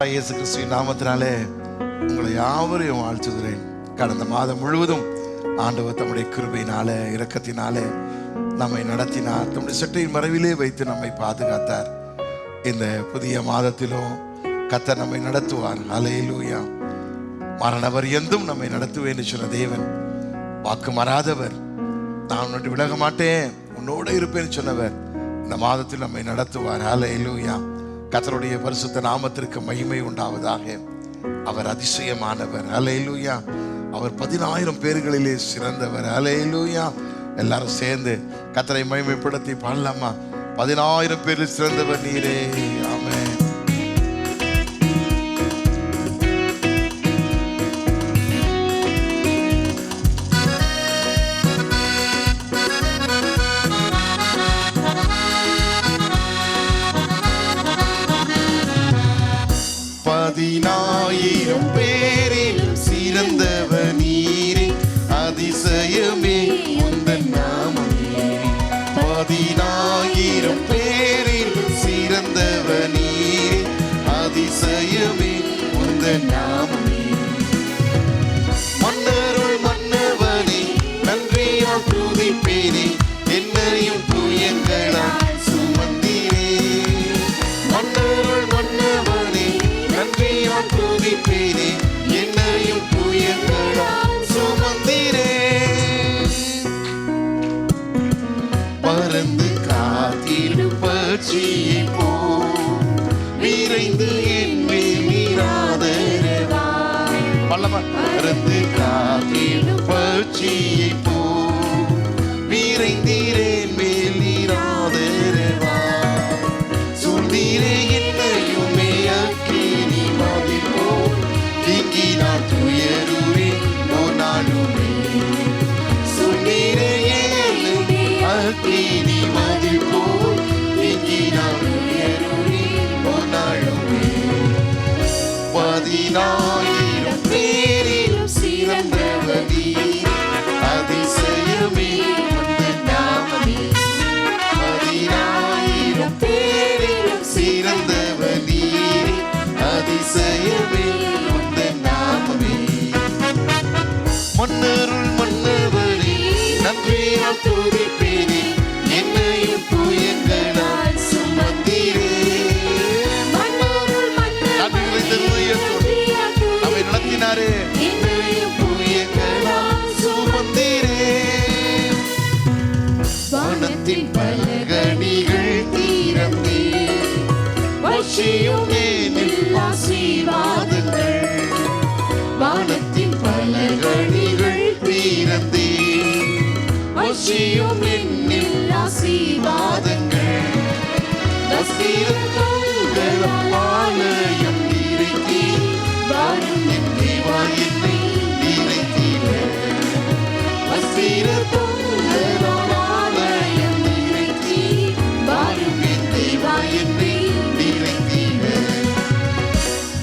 கர்த்தராகிய இயேசு கிறிஸ்துவின் நாமத்தினாலே உங்களை யாவரையும் வாழ்த்துகிறேன். கடந்த மாதம் முழுவதும் ஆண்டவர் தம்முடைய கிருபையினாலே இரக்கத்தினாலே நம்மை நடத்தினார். தம்முடைய சட்டையின் மறைவிலே வைத்து நம்மை பாதுகாத்தார். இந்த புதிய மாதத்திலும் கர்த்தர் நம்மை நடத்துவார். அல்லேலூயா. மரணவர் எந்தும் நம்மை நடத்துவேன் சொன்ன தேவன் வாக்கு மாறாதவர். நான் உன்னை விலக மாட்டேன், உன்னோடு இருப்பேன் சொன்னவர் இந்த மாதத்தில் நம்மை நடத்துவார். அல்லேலூயா. கர்த்தருடைய பரிசுத்த நாமத்திற்கு மகிமை உண்டாவதாக. அவர் அதிசயமானவர். அல்லேலூயா. அவர் 10,000 பேர்களிலே சிறந்தவர். அல்லேலூயா. எல்லாரும் சேர்ந்து கர்த்தரை மகிமைப்படுத்தி பாடலாமா? 10,000 பேரில் சிறந்தவர் நீரே. ஆமென். பதினாயிரம் பேரில் சிறந்தவர் நீரே, அதிசயமே உந்தன் நாமமே. 10,000 பேரில் சிறந்தவர் நீரே, அதிசயமே உந்தன் நாமமே. மன்னருள் மன்னவனே, நன்றியால் துதிப்பேனே, என்னையும் புயங்களால் சுமந்தீரே. மன்னருள் மன்னவனே, நன்றியால் துதிப்பேனே, என்னையும் புயங்களால் சுமந்தீரே. பறந்து காத்திடும் பட்சியை போ, விரைந்து என் மேல் நீராதரவா. பறந்து காத்திடும் பட்சியை போ, விரைந்தீரே மேல் நீராதரவா. சூழ்ந்தீரே என்னையுமே அக்கினி மதில் போல், நீங்கினார் துயருவே ஒரு நாளுமே. சூழ்ந்தீரே என்னையுமே அக்கினி மதில் போல், நீங்கினார் துயருவே ஒரு நாளுமே. 10,000 பேரிலும் சிறந்தவர் நீரே, அதிசயமே உந்தன் நாமமே. 10,000 பேரிலும் சிறந்தவர் நீரே, அதிசயமே உந்தன் நாமமே. மன்னருள் மன்னவனே, நன்றியால் துதிப்பேனே, என்னையும் புயங்களால் சுமந்தீரே. மன்னருள் மன்னவனே, நம்மை நடத்தினாரே, என்னையும் புயங்களால் சுமந்தீரே. வானத்தின் பலகணிகள் தீரந்தே, வசியும் என்னில் ஆசீர்வாதங்கள். வானத்தின் பலகணிகள் தீரந்தே, வசியும் என்னில் ஆசீர்வாதங்கள். வஸ்திரங்கள் ஆலயம் நிறைத்தீ, வாரும் என் தேவா என்னை நிறைத்தீர. வஸ்திரங்கள் ஆலயம் நிறைத்தீ, வாரும் என் தேவா என்னை நிறைத்தீர.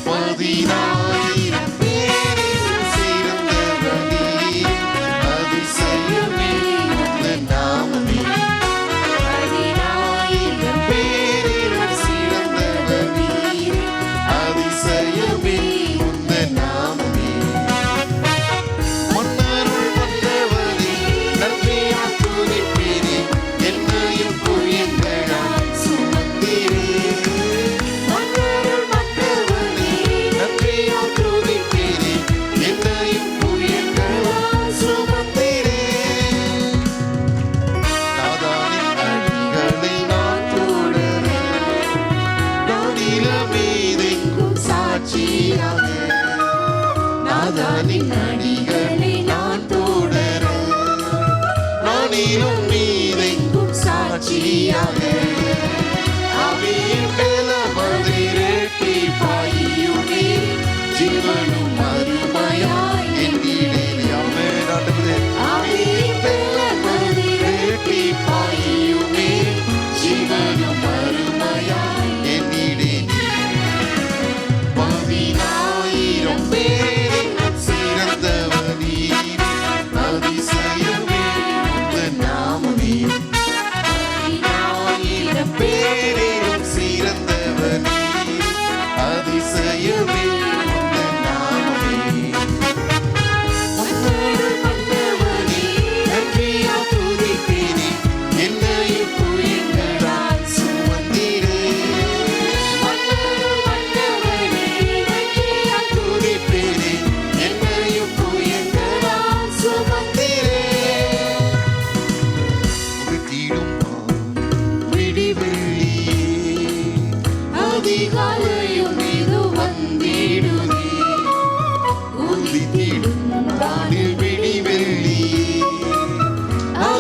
10,000 பேரில் சிறந்தவர் நீரே, அதிசயமே உந்தன் நாமமே. 10,000 பேரில் சிறந்தவர் நீரே, அதிசயமே உந்தன் நாமமே. மன்னருள் மன்னவனே, நன்றியால் துதிப்பேனே, என்னையும் புயங்களால் சுமந்தீரே. மன்னருள் மன்னவனே, நன்றியால் துதிப்பேனே, என்னையும் புயங்களால் சுமந்தீரே. நாதானின் அடிகளை நான் தொடர, நானிலம் மீதெங்கும் சாட்சியாக. நாதானின் அடிகளை நான் தொடர, நானிலும் மீதெங்கும் சாட்சியாக. ஆவியின் பலமதை இரட்டிப்பாயுமே, ஜீவனும் மறுமையாய் என்னிலே. ஆமென் ஆண்டவரே. ஆவியின் பலமதை இரட்டிப்பாயுமே, ஜீவனும் மறுமையாய் என்னிலே. 10,000 பேரில் சிறந்தவர் நீரே, அதிசயமே உந்தன் நாமமே. 10,000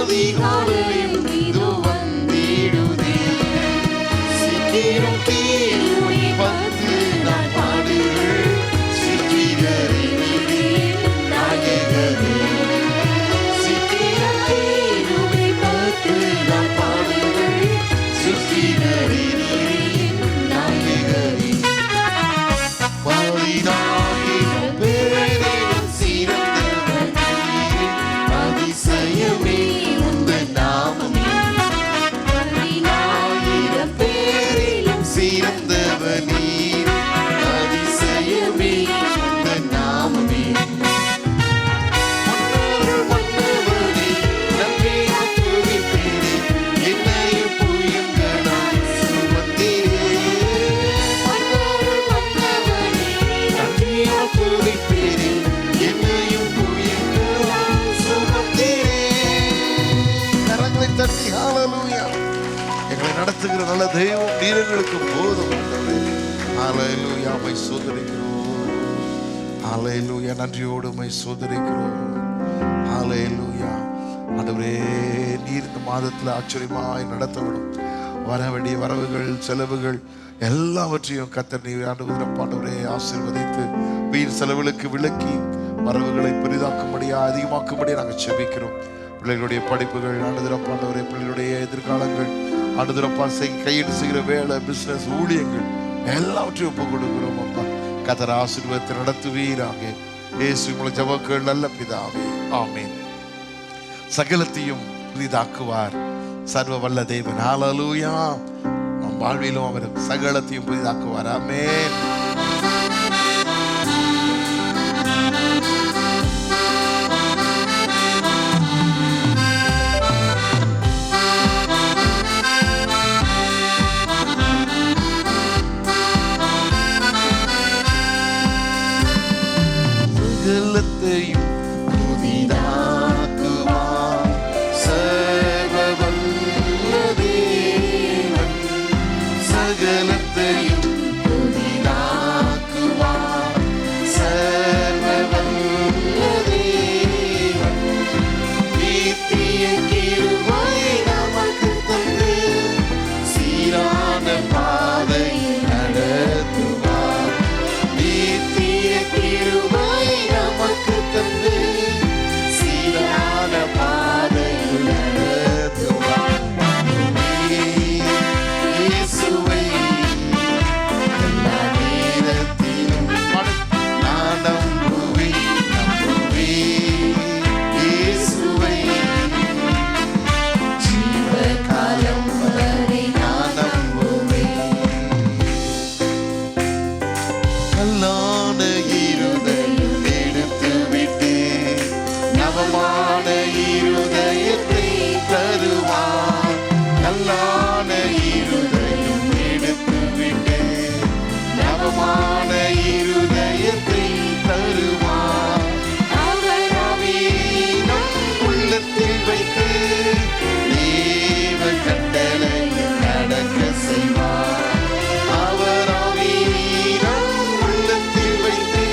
அதிகாலையும் இதோ வந்திடுதே. சீக்கிரம் தீருவை வந்து நான் பாடுவேன். சிற்றிகரே நாயகரே. சீக்கிரம் தீருவை வந்து நான் பாடுவேன். சிற்றிகரே நாயகரே. பதினாயிரம் பேரிலும் சிறந்தவர் நீரே. அதிசயமே உந்தன் நாமமே. பதினாயிரம் பேரிலும் சிறந்தவர் நீரே. அதிசயமே உந்தன் நாமமே. மன்னர்கள் மன்னவனே நம்பினாய் துதிப்பேனே. என்னையும் புயங்களாய் சுமந்தீரே. மன்னர்கள் மன்னவனே நம்பினாய் துதிப்பேனே. என்னையும் புயங்களாய் சுமந்தீரே. கரங்களை தட்டி ஹalleluya. எங்களை நடத்துகிற நல்ல தெய்வம் நீர் எங்களுக்கு போதும் ஆண்டவரே. ஹalleluya. மை சோதரிக்கிறோம். ஹalleluya. நன்றியோடு மை சோதரிக்கிறோம். ஹalleluya. ஆண்டவரே நீர் இந்த மாதத்தில் ஆச்சரியமாய் நடத்தவிடும். வர வேண்டிய வரவுகள் செலவுகள் எல்லாவற்றையும் கர்த்தர் நீர் ஆண்டவரே ஆசீர்வதித்து வீண் செலவுகளுக்கு விலக்கி வரவுகளை பெரிதாக்கும்படியா அதிகமாக்கும்படியா நாங்கள் செபிக்கிறோம். பிள்ளைகளுடைய படிப்புகள் ஆண்டவரே பிள்ளைகளுடைய எதிர்காலங்கள் ஆண்டவரப்பா கையெடு செய்கிற வேலை பிசினஸ் ஊழியங்கள் எல்லாவற்றையும் ஒப்பு கொடுக்கிறோம். அப்பா கர்த்தர் ஆசீர்வாதத்தை நடத்துவீராக. இயேசு உங்களை ஜெபங்கள் நல்ல பிதாவே ஆமென். சகலத்தையும் புதிதாக்குவார் சர்வ வல்ல தேவன். ஹalleluya. நம் வாழ்விலும் அவர் சகலத்தையும் புதிதாக்குவார். ஆமென். சகலத்தையும் புதிதாக்குவார் சர்வ வல்ல தேவன். சகலத்தையும் புதிதாக்குவார் சர்வ வல்ல தேவன். நித்திய கிருபை நமக்கு தந்து சீரான பாதையில் நடத்துவார். நித்திய கிருபை நமக்கு தந்து சீரான பாதையில் நடத்துவார். இயேசுவை எல்லா நேரத்திலும் நான் நம்புவேன். இயேசுவை ஜீவகாலம் வரை நான் நம்புவேன். கல்லான இருதயம் எடுத்து விட்டு நவமான இருதயத்தை தருவார். கல்லான இருதயம் எடுத்து விட்டு நவமான இருதயத்தை தருவார். அவர் ஆவியை நம் உள்ளத்தில் வைத்து தேவ கட்டளையில் நடக்க செய்வார். அவர் ஆவியை நம் உள்ளத்தில் வைத்து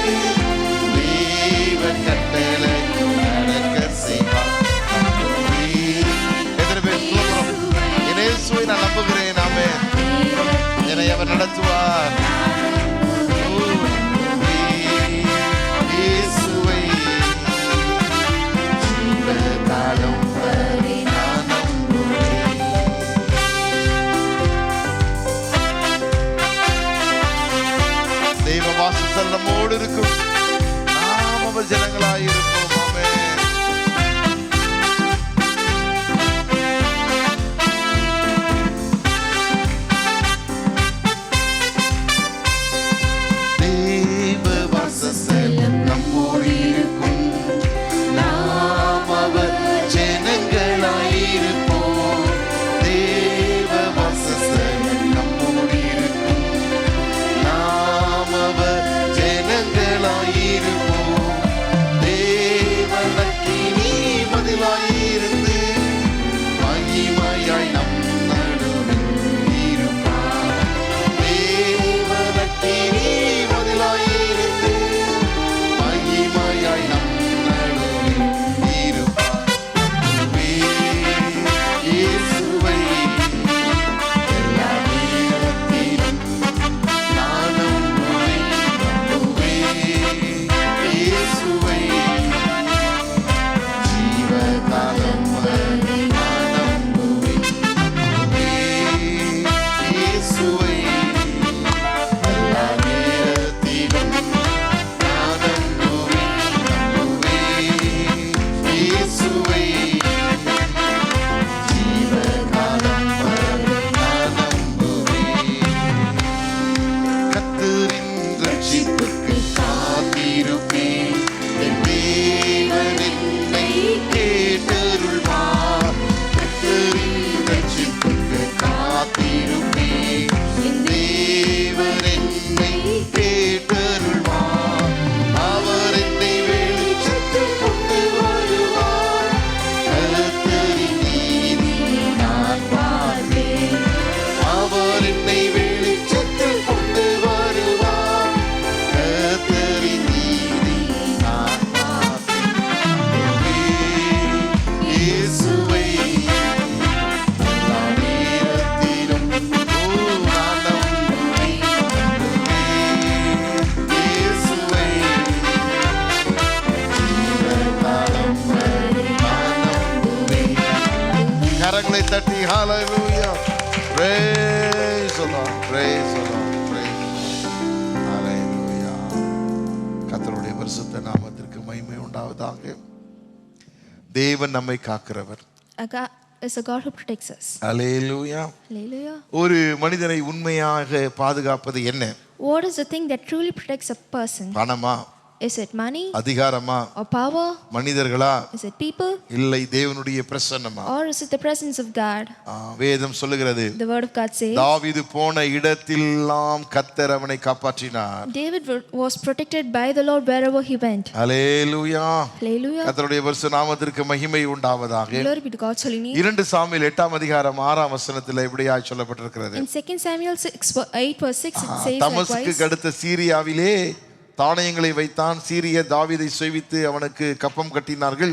தேவ கட்டளையில் நடக்க செய்வார். எத்தனை பேர் சொல்லுகிறோம்? என் இயேசுவை நான் நம்புகிறேன். ஆமென். என்னை அவர் நடத்துவார். இயேசுவை ஜீவகாலம் வரை நான் நம்புவேன். தெய்வ வாசம் நம்மோடு இருக்கும். நாம் அவர் ஜனங்களாயிருப்போம். ஆமென். கரங்களை தட்டி ஹalleluya praise the Lord praise the Lord praise hallelujah. கர்த்தருடைய பரிசுத்த நாமத்திற்கு மகிமை உண்டாவதாக. தேவன் நம்மை காக்கிறவர். God is a God who protects us. Hallelujah. Hallelujah. ஒரு மனிதனை உண்மையாக பாதுகாப்பது என்ன? What is the thing that truly protects a person? பணமா? Is it money? அதிகாரமா? Or power? மனிதர்களா? Is it people? இல்லை தேவனுடைய பிரசன்னமா? Or is it the presence of God? வேதம் சொல்லுகிறது. The word of God says. தாவீது போன இடத்திலெல்லாம் கர்த்தர் அவனை காப்பாற்றினார். David was protected by the Lord wherever he went. Hallelujah. Hallelujah. கர்த்தருடைய பரிசுத்த நாமத்திற்கு மகிமை உண்டாவதாக. Glory be to God's holy name. 2 Samuel 8ஆம் அதிகாரம் 6ஆம் வசனத்தில் இப்படியாய் சொல்லப்பட்டிருக்கிறது. In 2 Samuel 8:6 it says தமஸ்குக்கு அடுத்த சீரியாவிலே தானியங்களை வைத்தான். சீரிய தாவீதை சேவித்து அவனுக்கு கப்பம் கட்டினார்கள்.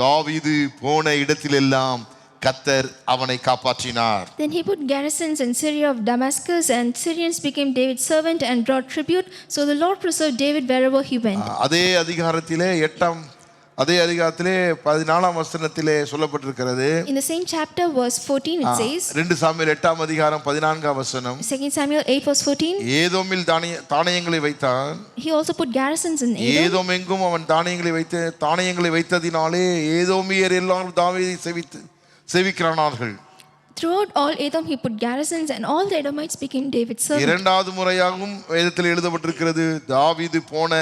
தாவீது போன இடத்திலெல்லாம் கர்த்தர் அவனை காப்பாற்றினார். Then he put garrisons in Syria of Damascus, and Syrians became David's servant and brought tribute. So the Lord preserved David wherever he went. அதே அதிகாரத்திலே 14ஆம் வசனத்திலே சொல்லப்பட்டிருக்கிறது. In the same chapter verse 14 it says. 2 Samuel 8ஆம் அதிகாரம் 14ஆம் வசனம். 2 Samuel 8 verse 14. ஏதோமில் தானியங்களை வைத்தான். He also put garrisons in Edom. Edom எங்கும் அவன் தானியங்களை வைத்ததினாலே ஏதோமியர் எல்லாரும் தாவீதை சேவிக்கிறார்கள். Throughout all Edom he put garrisons, and all the Edomites became David's servants. இரண்டாவது முறையாகவும் வேதத்தில் எழுதப்பட்டிருக்கிறது. தாவீது போன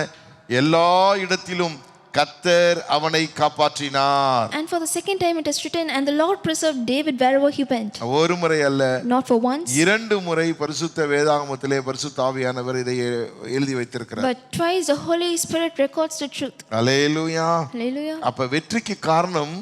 எல்லா இடத்திலும் கர்த்தர் அவனை காப்பாற்றினார். And for the second time it is written, and the Lord preserved David wherever he went. ஒரு முறை அல்ல, not for once, 2 முறை பரிசுத்த வேதாகமத்திலே பரிசுத்த ஆவியானவர் இதை எழுதி வைத்திருக்கிறார். but twice the Holy Spirit records the truth. Hallelujah. Hallelujah. அப்ப வெற்றிக்கு காரணம்,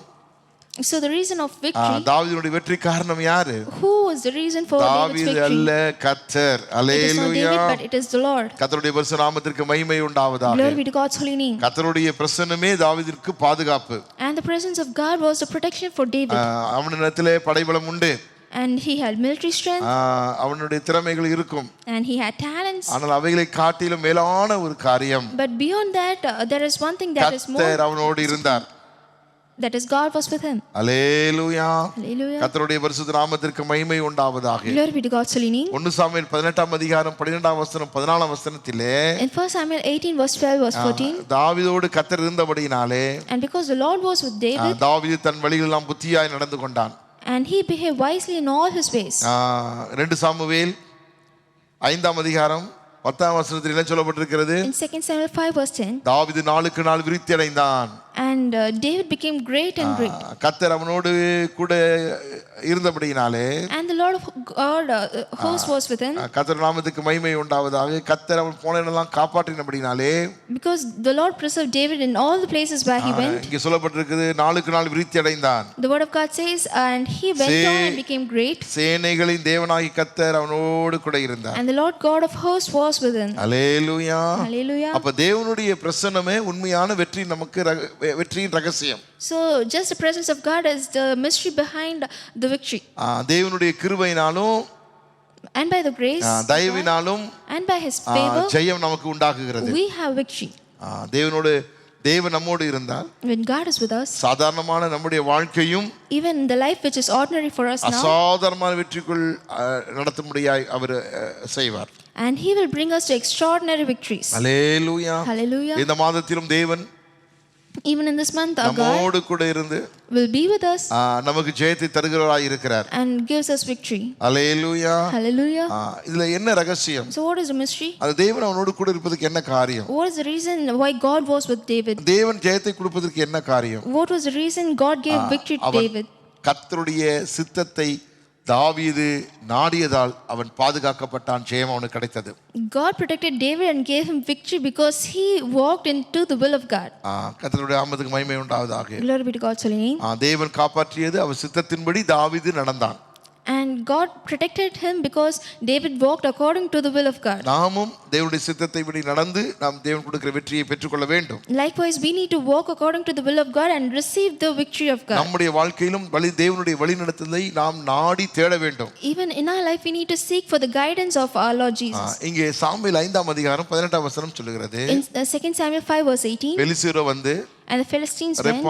so the reason of victory, தாவீதுடைய வெற்றி காரணம் யாரு? who was the reason for David's victory? தாவீது அல்ல, கர்த்தர். ஹalleluya. It is not David, but it is the Lord. கர்த்தருடைய பரிசுத்த நாமத்திற்கு மகிமை உண்டாவதாக. Glory be to God's holy name. கர்த்தருடைய பிரசன்னமே தாவீதிற்கு பாதுகாப்பு. and the presence of God was the protection for David. அவனிடத்திலே படைபலம் உண்டு. and he had military strength. அவனுடைய திறமைகள் இருக்கும். and he had talents. ஆனால் அவைகளை காட்டிலும் மேலான ஒரு காரியம், but beyond that there is one thing that is more. கர்த்தர் அவனோடு இருந்தார். that is God was with him. Hallelujah. Hallelujah. கர்த்தருடைய பரிசுத்த நாமத்திற்கு மகிமை உண்டாவதாக. Glory be to God's holy name. 1 Samuel 18ஆம் அதிகாரம் 12ஆம் வசனம் 14ஆம் வசனத்திலே, in 1 Samuel 18 verse 12 verse 14, தாவீதோடு கர்த்தர் இருந்தபடியினாலே, and because the Lord was with David, தாவீது தன் வழிகளெல்லாம் புத்தியாய் நடந்து கொண்டான். and he behaved wisely in all his ways. 2 Samuel 5ஆம் அதிகாரம் 10ஆம் வசனத்தில் என்ன சொல்லப்பட்டிருக்கிறது? in 2 Samuel 5 verse 10, தாவீது நாளுக்கு நாள் விருத்தி அடைந்தான். and David became great and great. கர்த்தர் அவனோடு கூட இருந்தபடியினாலே, and the Lord of God host was with him. கர்த்தர் நாமத்துக்கு மகிமை உண்டாவதாக. கர்த்தர் அவன் போன இடமெல்லாம் காப்பாற்றினபடியினாலே, because the Lord preserved David in all the places where he went. இங்கே சொல்லப்பட்டிருக்கிறது நாளுக்கு நாள் விருத்தி அடைந்தான். the word of God says, and he went on and became great. சேனைகளின் தேவனாகிய கர்த்தர் அவனோடு கூட இருந்தார். and the Lord God of hosts was with him. Hallelujah. Hallelujah. அப்ப தேவனுடைய பிரசன்னமே உண்மையான வெற்றி, நமக்கு வெற்றியின் ரகசியம். so just the presence of God is the mystery behind the victory. தேவனுடைய கிருபையினாலும் and by the grace, தயவினாலும் and by his favor, ஜெயம் நமக்கு உண்டாகுகிறது. we have victory. தேவன் நம்மோடு இருந்தால், when God is with us, சாதாரணமான நம்முடைய வாழ்க்கையும் even the life which is ordinary for us now, அசாதாரணமான வெற்றிக்குள் நடத்தும்படியாய் அவர் செய்வார். and he will bring us to extraordinary victories. Hallelujah. Hallelujah. இந்த மாதத்திலும் தேவன் even in this month our God நம்மோடு கூட இருந்து will be with us நமக்கு ஜெயத்தை தருகிறவராய் இருக்கிறார். and gives us victory. Hallelujah. Hallelujah. இதுல என்ன ரகசியம்? so what is the mystery? அது தேவன் அவனோடு கூட இருப்பதற்கு என்ன காரியம்? what is the reason why God was with David? தேவன் ஜெயத்தை கொடுப்பதற்கு என்ன காரியம்? what was the reason God gave victory to David? கர்த்தருடைய சித்தத்தை தாவீது நாடியதால் அவன் பாதுகாக்கப்பட்டான். ஜெயம் அவனுக்கு கிடைத்தது. God protected David and gave him victory because he walked into the will of God. கர்த்தருடைய நாமத்துக்கு மகிமை உண்டாவதாக. Glory be to God's holy name. தேவன் காப்பாற்றியது அவர் சித்தத்தின்படி தாவீது நடந்தான். and God protected him because David walked according to the will of God. நாமும் தேவனுடைய சித்தத்தைப்படி நடந்து நாம் தேவன் கொடுக்கிற வெற்றியை பெற்றுக்கொள்ள வேண்டும். likewise we need to walk according to the will of God and receive the victory of God. நம்முடைய வாழ்க்கையிலும் தேவனுடைய வழிநடத்துதலை நாம் நாடி தேட வேண்டும். even in our life we need to seek for the guidance of our Lord Jesus. இங்கே Samuel 5ஆம் அதிகாரம் 18ஆம் வசனம் சொல்லுகிறது, in 2 Samuel 5 verse 18, பெலிஸ்தர் வந்து and the Philistines went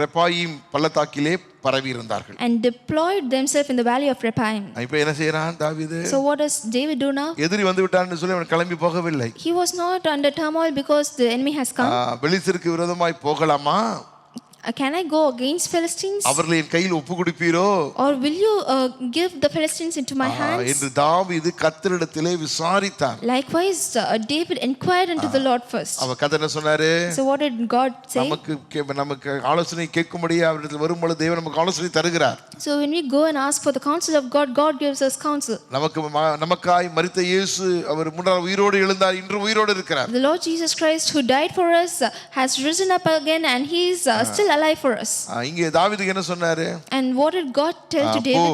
ரெப்பாயீம் பள்ளத்தாக்கிலே பரவி இருந்தார்கள். and deployed themselves in the valley of Rephaim. இப்போ என்ன செய்யறான் தாவீது? So what does David do now? எதிரி வந்து விட்டான்னு சொல்லி அவன் கிளம்பி போகவில்லை. He was not under turmoil because the enemy has come. பெலிஸ்தருக்கு விரோதமாய் போகலாமா? Can I go against Philistines? அவர்களை என் கையில் ஒப்பு கொடுப்பீரோ? Or will you give the Philistines into my hands? என்று தாவீது கர்த்தரிடத்திலே விசாரித்தான். Likewise, David inquired unto the Lord first. அவ கர்த்தர் என்ன சொன்னாரு? So what did God say? நமக்கு ஆலோசனை கேட்கும்படி அவரிடத்தில் வரும்போது தேவன் நமக்கு ஆலோசனை தருகிறார். So when we go and ask for the counsel of God, God gives us counsel. நமக்காய் மரித்த இயேசு அவர் முன்னால் உயிரோடு எழுந்தார், இன்று உயிரோடு இருக்கிறார். The Lord Jesus Christ who died for us has risen up again and he is still alive for us. இங்கே தாவீதுக்கு என்ன சொன்னாரு? And what did God tell to David?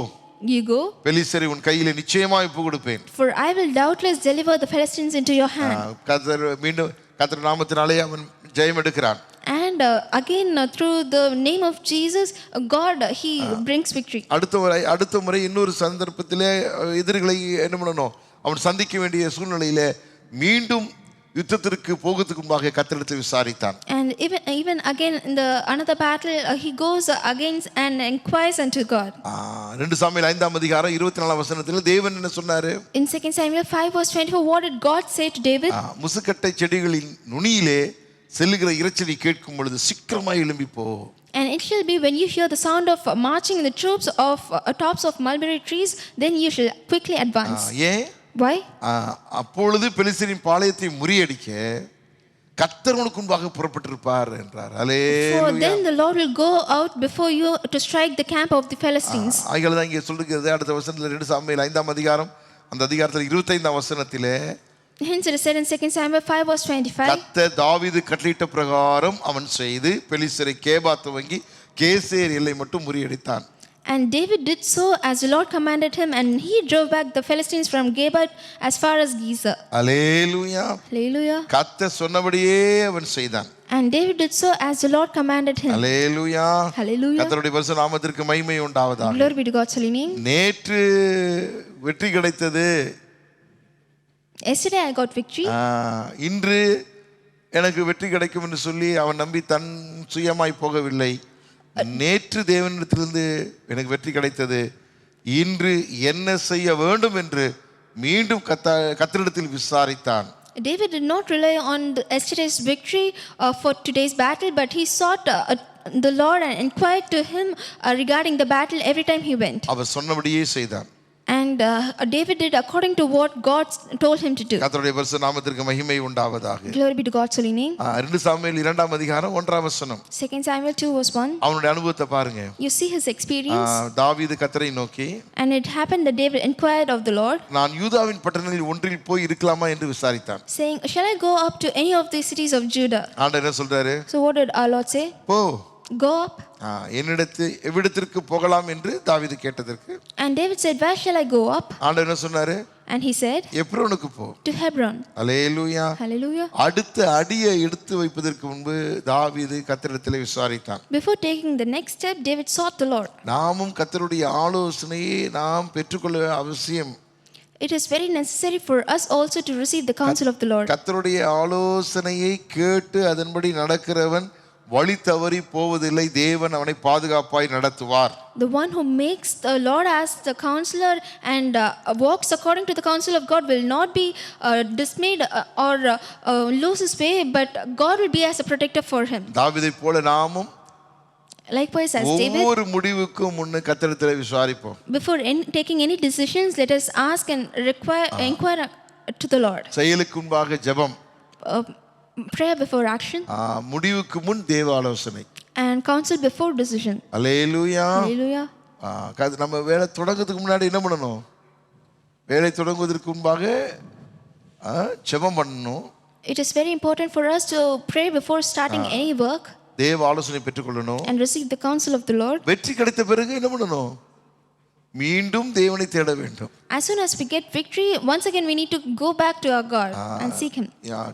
You go. பெலிஸ்தரை உன் கையிலே நிச்சயமாய் ஒப்பு கொடுப்பேன். For I will doubtless deliver the Philistines into your hand. கர்த்தர் மீண்டும் கர்த்தர் நாமத்தினாலே அவன் ஜெயம் எடுக்கிறான். And again through the name of Jesus, God he brings victory. அடுத்த முறை இன்னொரு சந்தர்ப்பத்திலே எதிரிகளை என்ன பண்ணணும்? அவன் சந்திக்க வேண்டிய சூழ்நிலையிலே மீண்டும் யுத்தத்திற்கு போகிறதுக்கு முன்பாக கர்த்தரிடத்தில் விசாரித்தான். And even again in the another battle he goes against and inquires unto God. 2 Samuel 5ஆம் அதிகாரம் 24ஆம் வசனத்தில் தேவன் என்ன சொன்னாரு? In 2 Samuel 5:24 what did God say to David? முசுக்கட்டை செடிகளின் நுனியிலே செல்லுகிற இரைச்சலை கேட்கும் பொழுது சீக்கிரமாய் எழும்பி போ. And it shall be when you hear the sound of marching in the troops of tops of mulberry trees, then you shall quickly advance. ஏன்? Why? அப்பொழுது பெலிஸ்தரின் பாளையத்தை முறியடிக்க கர்த்தர் உனக்கு முன்பாக புறப்பட்டிருப்பார் என்றார். அல்லேலூயா. For then the Lord will go out before you to strike the camp of the Philistines. ஆகையால தான் இங்கே சொல்லுகிறது அடுத்த வசனத்தில் 2 சாமுவேல் 5ஆம் அதிகாரம் அந்த அதிகாரத்தில் 25ஆம் வசனத்திலே Hence it is said in 2 Samuel 5:25 கர்த்தர் தாவீது கட்டளையிட்ட பிரகாரம் அவன் செய்து பெலிஸ்தரை கேபா துவங்கி கேசேர் எல்லை மட்டும் முறியடித்தான். And David did so as the Lord commanded him, and he drove back the Philistines from Geba as far as Gezer. Hallelujah. Hallelujah. கர்த்தர் சொன்னபடியே அவன் செய்தான். And David did so as the Lord commanded him. Hallelujah. Hallelujah. கர்த்தருடைய பரிசுத்த நாமத்திற்கு மகிமை உண்டாவதாக. Glory be to God's holy name. நேற்று வெற்றி கிடைத்தது. Yesterday I got victory. இன்று எனக்கு வெற்றி கிடைக்கும் என்று சொல்லி அவன் நம்பி தன் சுயமாய் போகவில்லை. நேற்று தேவனிடத்திலிருந்து எனக்கு வெற்றி கிடைத்தது, இன்று என்ன செய்ய வேண்டும் என்று மீண்டும் கர்த்தரிடத்தில் விசாரித்தான். David did not rely on yesterday's victory for today's battle, but he sought the Lord and inquired to him regarding the battle every time he went. அவர் சொன்னபடியே செய்தான். And David did according to what God told him to do. கர்த்தருடைய பரிசுத்த நாமத்திற்கு மகிமை உண்டாவதாக. Glory be to God's holy name. 2 Samuel 2ஆம் அதிகாரம் 1ஆம் வசனம். 2 Samuel 2:1. அவனுடைய அனுபவத்தை பாருங்க. You see his experience. தாவீது கர்த்தரை நோக்கி, And it happened that David inquired of the Lord, நான் யூதாவின் பட்டணங்களில் ஒன்றில் போய் இருக்கலாமா என்று விசாரித்தான். saying, shall I go up to any of the cities of Judah? ஆண்டவர் என்ன சொல்றாரு? So what did our Lord say? போ. Go up. எவ்விடத்திற்கு போகலாம் என்று தாவீது கேட்டதற்கு And David said, where shall I go up? ஆண்டவர் என்ன சொன்னாரு? And he said, எப்ரோனுக்கு போ. to Hebron. அல்லேலூயா. Hallelujah. அடுத்த அடியை எடுத்து வைப்பதற்கு முன்பு தாவீது கர்த்தரிடத்திலே விசாரித்தான். Before taking the next step, David sought the Lord. நாமும் கர்த்தருடைய ஆலோசனையை நாம் பெற்றுக்கொள்ள அவசியம். It is very necessary for us also to receive the counsel of the Lord. கர்த்தருடைய ஆலோசனையை கேட்டு அதன்படி நடக்கிறவன் வழி தவறி போவதில்லை, தேவன் அவனை பாதுகாப்பாய் நடத்துவார். The one who makes the Lord as the counselor and walks according to the counsel of God will not be dismayed or lose his way, but God will be as a protector for him. தாவீதை போல நாமும் Likewise as David, ஒவ்வொரு முடிவுக்கும் முன்ன கர்த்தரிடத்தில் விசாரிப்போம். before taking any decisions, let us ask and inquire to the Lord. செயலுக்கு முன்பாக ஜெபம், prayer before action, முடிவுக்கு முன் தேவ ஆலோசனை, and counsel before decision. Hallelujah. Hallelujah. நம்ம வேலை தொடங்கிறதுக்கு முன்னாடி என்ன பண்ணணும்? வேலை தொடங்குவதற்கு முன்பாக ஜெபம் பண்ணணும். It is very important for us to pray before starting any work. தேவ ஆலோசனை பெற்றுக்கொள்ளணும். And receive the counsel of the Lord. வெற்றி கிடைத்த பிறகு என்ன பண்ணணும்? மீண்டும் தேவனை தேட வேண்டும். As soon as we get victory, once again we need to go back to our God and seek him.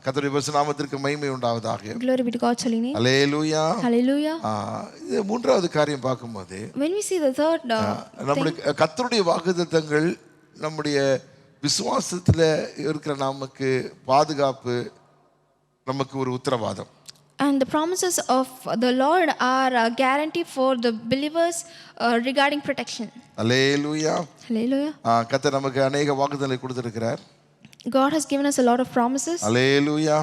கர்த்தருடைய பரிசுத்த நாமத்திற்கு மகிமை உண்டாவதாக. Glory be to God's holy name. Hallelujah. Hallelujah. இது மூன்றாவது காரியம் பார்க்கும்போது, When we see the third நம்முடைய கர்த்தருடைய வாக்குத்தத்தங்கள் நம்முடைய விசுவாசத்தில் இருக்கிற நமக்கு பாதுகாப்பு, நமக்கு ஒரு உத்தரவாதம். And the promises of the Lord are a guarantee for the believers regarding protection. Hallelujah. Hallelujah. கர்த்தர் நமக்கு அநேக வாக்குத்தத்தங்களை கொடுத்திருக்கிறார். God has given us a lot of promises. அல்லேலூயா.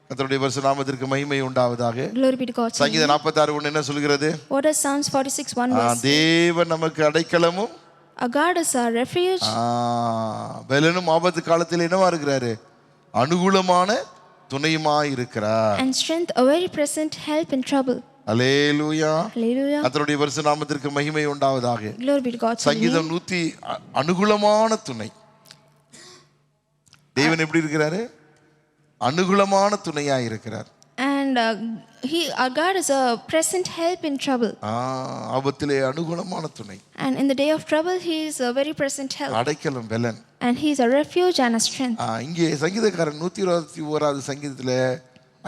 கர்த்தருடைய பரிசுத்த நாமத்திற்கு மகிமை உண்டாவதாக. Glory be to God. சங்கீதம் 46:1 என்ன சொல்கிறது? What does Psalms 46:1 verse? தேவன் நமக்கு அடைக்கலமும் A God is our refuge. பலனும் ஆபத்து காலத்தில் என்னவா இருக்கிறாரு? அனுகூலமான துணையுமாய் இருக்கிறார். And strength, a very present help in trouble. Hallelujah. Hallelujah. கர்த்தருடைய பரிசுத்த நாமத்திற்கு மகிமை உண்டாவதாக. Glory be to God. சங்கீதம் 100 அனுகூலமான துணை. தேவன் எப்படி இருக்கிறாரு? அனுகூலமான துணையாய் இருக்கிறார். And our God is a present help in trouble. ஆபத்திலே அனுகூலமான துணை. And in the day of trouble, He is a very present help. அடைக்கலம் பலன். And He is a refuge and a strength. இங்கே சங்கீதக்காரன் 121வது சங்கீதத்துல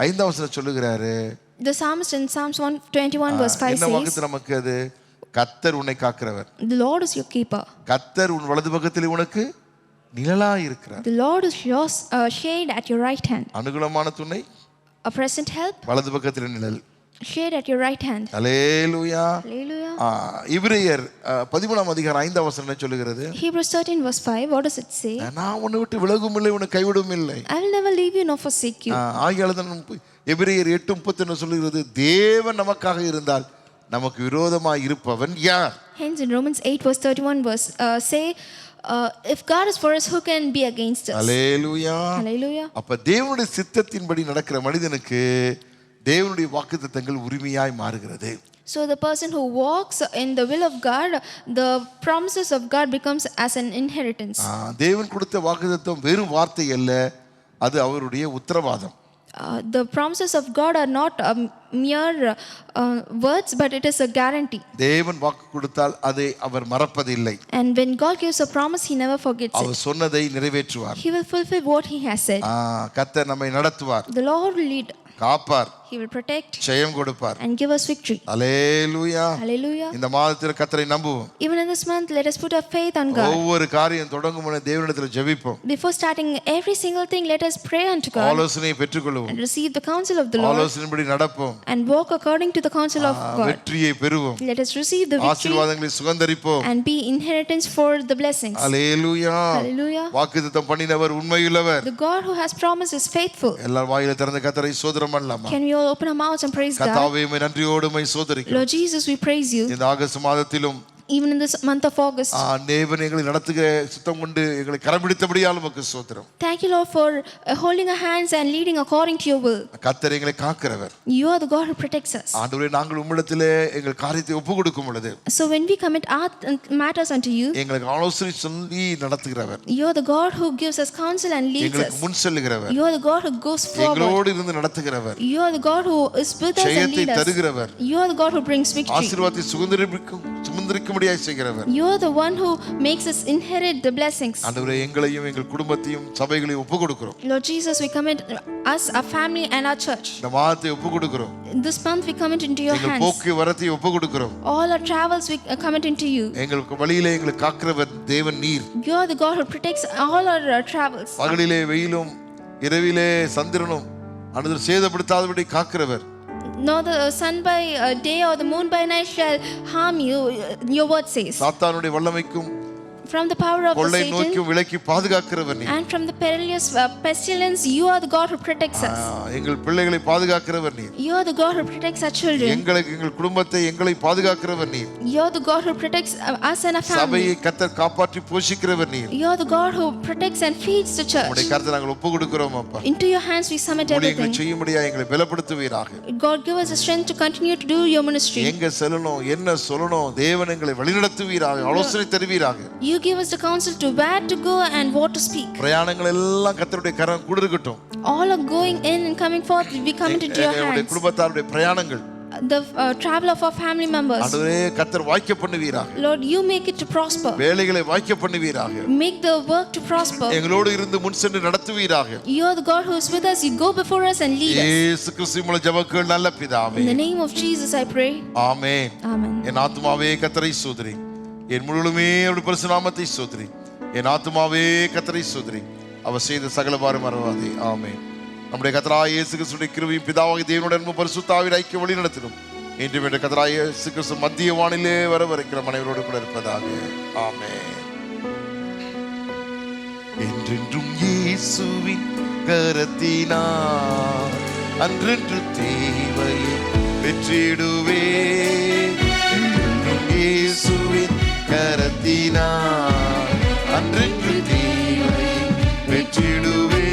5ஆம் வசனம் சொல்லுகிறாரு. The psalmist in Psalms 121 verse 5 என்ன says, வாக்கு நமக்கு அது? கர்த்தர் உன்னை காக்கிறவர். The Lord is your keeper. கர்த்தர் உன் வலது பக்கத்தில் உனக்கு நிழலாய் இருக்கிறார். The Lord is your shade at your right hand. அனுகூலமான துணை, A present help, வலது பக்கத்தில் நிழல். shade at your right hand. Hallelujah. Hallelujah. எபிரேயர் 13ஆம் அதிகாரம் 5ஆம் வசனம் என்ன சொல்லுகிறது? Hebrews 13 verse 5, what does it say? நான் உன்னை விட்டு விலகும் இல்லை, உன்னை கைவிடும் இல்லை. I will never leave you nor forsake you. ஆகியால தான் எபிரேயர் 8:31 சொல்லுகிறது, தேவன் நமக்காக இருந்தால் நமக்கு விரோதமாய் இருப்பவன் யார்? Hence in Romans 8 verse 31 verse say, if God is for us, who can be against us? Hallelujah. Hallelujah. அப்ப தேவனுடைய சித்தத்தின்படி நடக்கிற மனிதனுக்கு தேவனுடைய வாக்குத்தத்தங்கள் உரிமையாய் மாறுகிறது. So the person who walks in the will of God, the promises of God becomes as an inheritance. தேவன் கொடுத்த வாக்குத்தத்தம் வெறும் வார்த்தை அல்ல, அது அவருடைய உத்தரவாதம். The promises of God are not mere words, but it is a guarantee. தேவன் வாக்கு கொடுத்தால் அதை அவர் மறப்பதில்லை. And when God gives a promise, He never forgets it. அவர் சொன்னதை நிறைவேற்றுவார். He will fulfill what He has said. கர்த்தர் நம்மை நடத்துவார், The Lord will lead. Gabbar, He will protect ஜெயம் கொடுப்பார். and give us victory. Hallelujah. Hallelujah. இந்த மாதத்தில் கர்த்தரை நம்புவோம். Even in this month, let us put our faith on God. ஒவ்வொரு காரியம் தொடங்கும் முன்னே தேவனிடத்தில் ஜெபிப்போம். Before starting every single thing, let us pray unto God ஆலோசனையை பெற்றுக்கொள்வோம். and receive the counsel of the Lord ஆலோசனைப்படி நடப்போம். and walk according to the counsel of God. வெற்றியை பெறுவோம். Let us receive the victory ஆசீர்வாதங்களை சுகந்தரிப்போம். and be inheritance for the blessings. Hallelujah. Hallelujah. வாக்குத்தத்தம் பண்ணினவர் உண்மையுள்ளவர். The God who has promised is faithful. எல்லார் வாயில திறந்த கர்த்தரை சோதரம் பண்ணலாமா? Can we all open our mouths and praise God? கர்த்தாவே உம்மை நன்றியோடு உம்மை சோதரிக்கிறோம். Lord Jesus, we praise you. இந்த ஆகஸ்ட் மாதத்திலும் Even in this month of August, தேவன் எங்களை நடத்துகிற சுத்தம் கொண்டு எங்களை கரம்பிடித்தபடியால் உமக்கு ஸ்தோத்திரம். thank you, Lord, for holding our hands and leading according to your will. கர்த்தர் எங்களை காக்கிறவர். You are the God who protects us. ஆண்டவரே, நாங்கள் உம்மிடத்திலே எங்கள் காரியத்தை ஒப்புக்கொடுக்கும் பொழுது So when we commit our matters unto you, எங்களுக்கு ஆலோசனை சொல்லி நடத்துகிறவர். you are the God who gives us counsel and leads எங்களுக்கு us. முன் செல்லுகிறவர். You are the God who goes forward. எங்களோடு இருந்து நடத்துகிறவர். You are the God who is with us and ஜெயத்தை leads us. தருகிறவர். You are the God who brings victory. ஆசீர்வாதத்தை சுமந்திருக்கும்படியாய் செய்கிறவர். You are the one who makes us inherit the blessings. ஆண்டவரே, எங்களையும் எங்கள் குடும்பத்தையும் சபைகளையும் ஒப்புக்கொடுக்கிறோம். Lord Jesus, we commit us, our family and our church. இந்த மாதத்தை ஒப்புக்கொடுக்கிறோம். This month we commit into your எங்கள் hands. போக்கு வரத்தை ஒப்புக்கொடுக்கிறோம். All our travels we commit into you. எங்களுக்கு வழியிலே எங்களை காக்கிறவர் தேவன் நீர். You are the God who protects all our travels. பகலிலே வெயிலும் இரவிலே சந்திரனும் அனது சேதப்படுத்தாதபடி காக்கிறவர். Nor the sun by day or the moon by night shall harm you, your word says. சாத்தானுடைய வல்லமைக்கும் From the power of கொள்ளை Satan நோய்க்கும் விலக்கி பாதுகாக்கிறவர் நீர். and from the perilous pestilence, you are the God who protects us. எங்கள் பிள்ளைகளை பாதுகாக்கிறவர் நீர். You are the God who protects our children. எங்கள் குடும்பத்தை எங்களை பாதுகாக்கிறவர் நீர். You are the God who protects us and our family. சபையை கர்த்தர் காப்பாற்றி போஷிக்கிறவர் நீர். You are the God who protects and feeds the church. உம்முடைய கர்த்தர் நாங்கள் ஒப்புக்கொடுக்கிறோம் அப்பா. Into your hands we submit எங்களை everything. செய்யும்படியா எங்களை பலப்படுத்துவீராக. God give us the strength to continue to do your ministry. எங்க செல்லணும், என்ன சொல்லணும், தேவன் எங்களை வழிநடத்துவீராக, ஆலோசனை தருவீராக. You give us the counsel to where to go and what to speak. பிரயாணங்கள் எல்லாம் கர்த்தருடைய கரம் கூட இருக்கட்டும். All are going in and coming forth, we commit into your எங்களுடைய hands. குடும்பத்தாருடைய பிரயாணங்கள் The travel of our family members, ஆண்டவரே, கர்த்தர் வாய்க்க பண்ணுவீராக. Lord, you make it to prosper. வேலைகளை வாய்க்க பண்ணுவீராக. Make the work to prosper. எங்களோடு இருந்து முன் சென்று நடத்துவீராக. You are the God who is with us. You go before us and lead us. இயேசு கிறிஸ்துவின் மூலம் ஜெபங்கள் நல்ல பிதாவே. In the name of Jesus I pray. Amen. Amen. என் ஆத்துமாவே கர்த்தரை ஸ்தோத்திரி. என் முழுமே அவருடைய பரிசுத்த நாமத்தை ஸ்தோத்திரி. என் ஆத்துமாவே கர்த்தரை ஸ்தோத்திரி. அவர் செய்த சகல பாரம் மறவாதே. ஆமென். நம்முடைய கர்த்தராகிய இயேசு கிறிஸ்துவின் கிருபையும் பிதாவாகிய தேவனுடைய அன்பும் பரிசுத்த ஆவியின் ஐக்கிய வழி நடத்திடும் இன்றும் என்ற கர்த்தராகிய இயேசு கிறிஸ்து மத்திய வானிலே வரவிருக்கிற அனைவரோடு கூட இருப்பதாக. ஆமென். என்றென்றும் இயேசுவின் கரத்தினார் அன்றென்று தேவையை பெற்றிடுவே. என்றென்றும் இயேசுவின் கரத்தினார் அன்றென்று தேவையை பெற்றிடுவே.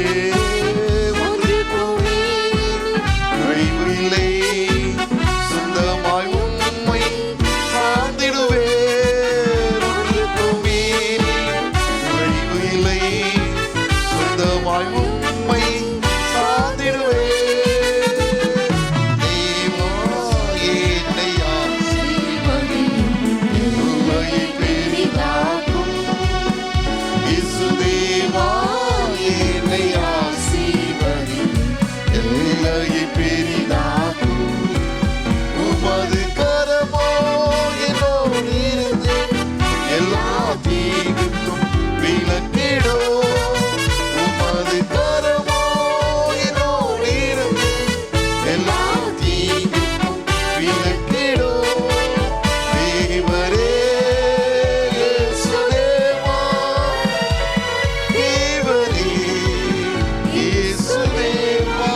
குறைவில்லை, சொந்தமாய் உம்மை சார்ந்திடுவே. குறைவில்லை, சொந்தமாய் உம்மை சார்ந்திடுவே. தேவா என்னை ஆசீர்வதியும், உம்மை பெரிதாக்கும். இயேசு தேவா என்னை ஆசீர்வதியும், எல்லையை பெரிதாக்கும். உமது கரமோ என்னோடு இருந்து எல்லா தீங்குக்கும் விலக்கிடும். உமது கரமோ என்னோடு இருந்து எல்லா தீங்குக்கும் விலக்கிடும். தேவரே இயேசு தேவா, தேவரே இயேசு தேவா.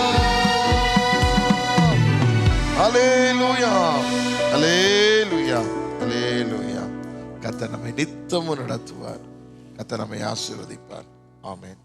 ஹல்லேலூயா, ஹல்லேலூயா, ஹல்லேலூயா. கர்த்தர் நம்மை நித்தமும் நடத்துவார். கர்த்தர் நம்மை ஆசீர்வதிப்பார். ஆமென்.